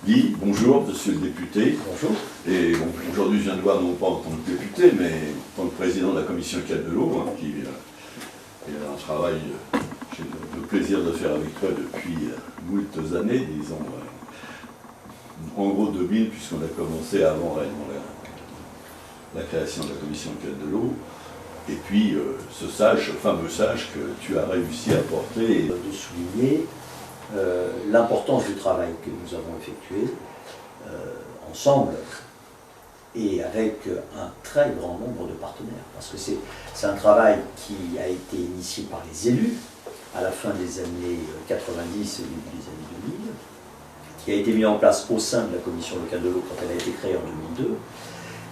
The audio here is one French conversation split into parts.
Guy, bonjour, monsieur le député. Bonjour. Et bon, aujourd'hui, je viens de voir non pas en tant que député, mais en tant que président de la commission cadre de l'eau, qui est un travail que j'ai le plaisir de faire avec toi depuis moultes années, disons, en gros 2000, puisqu'on a commencé avant réellement la création de la commission cadre de l'eau. Et puis, ce fameux sage que tu as réussi à porter. De souligner l'importance du travail que nous avons effectué ensemble et avec un très grand nombre de partenaires. Parce que c'est un travail qui a été initié par les élus à la fin des années 90 et au début des années 2000, qui a été mis en place au sein de la commission locale de l'eau quand elle a été créée en 2002,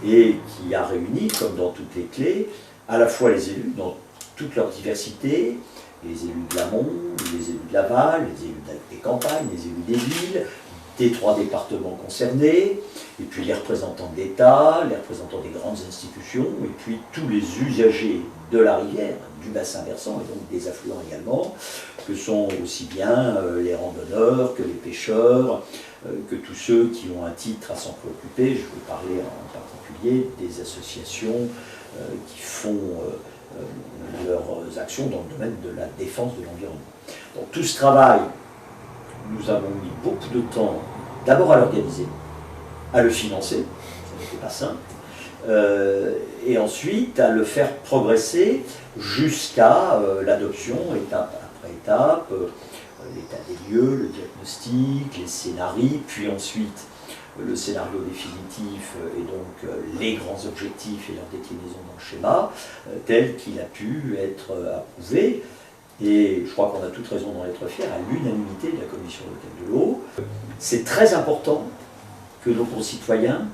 et qui a réuni, comme dans toutes les clés, à la fois les élus dans toute leur diversité, les élus de l'amont, les élus de l'aval, les élus des campagnes, les élus des villes, des 3 départements concernés, et puis les représentants de l'État, les représentants des grandes institutions, et puis tous les usagers de la rivière, du bassin versant, et donc des affluents également, que sont aussi bien les randonneurs, que les pêcheurs, que tous ceux qui ont un titre à s'en préoccuper. Je veux parler en particulier des associations qui font leurs actions dans le domaine de la défense de l'environnement. Donc tout ce travail, nous avons mis beaucoup de temps d'abord à l'organiser, à le financer, ça n'était pas simple, et ensuite à le faire progresser jusqu'à l'adoption, étape après étape, l'état des lieux, le diagnostic, les scénarios, puis ensuite le scénario définitif et donc les grands objectifs et leur déclinaison dans le schéma, tel qu'il a pu être approuvé. Et je crois qu'on a toute raison d'en être fiers, à l'unanimité de la commission locale de l'eau. C'est très important que nos concitoyens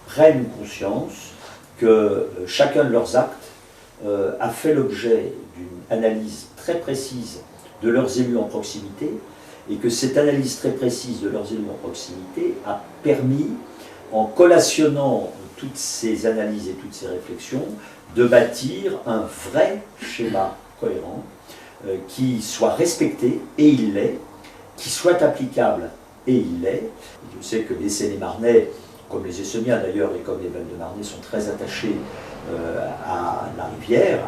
prennent conscience que chacun de leurs actes a fait l'objet d'une analyse très précise de leurs élus en proximité, et que cette analyse très précise de leurs élus en proximité a permis, en collationnant toutes ces analyses et toutes ces réflexions, de bâtir un vrai schéma cohérent qui soit respecté, et il l'est, qui soit applicable, et il l'est. Je sais que les Seine-et-Marnais, comme les Essonniens d'ailleurs, et comme les Val-de-Marnais, sont très attachés à la rivière,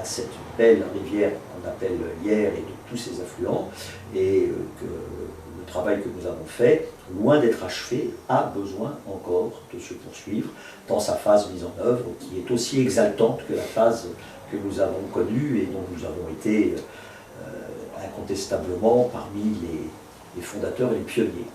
à cette belle rivière qu'on appelle l'Yerre et de tous ses affluents, et que le travail que nous avons fait, loin d'être achevé, a besoin encore de se poursuivre dans sa phase mise en œuvre, qui est aussi exaltante que la phase que nous avons connue et dont nous avons été incontestablement parmi les fondateurs et les pionniers.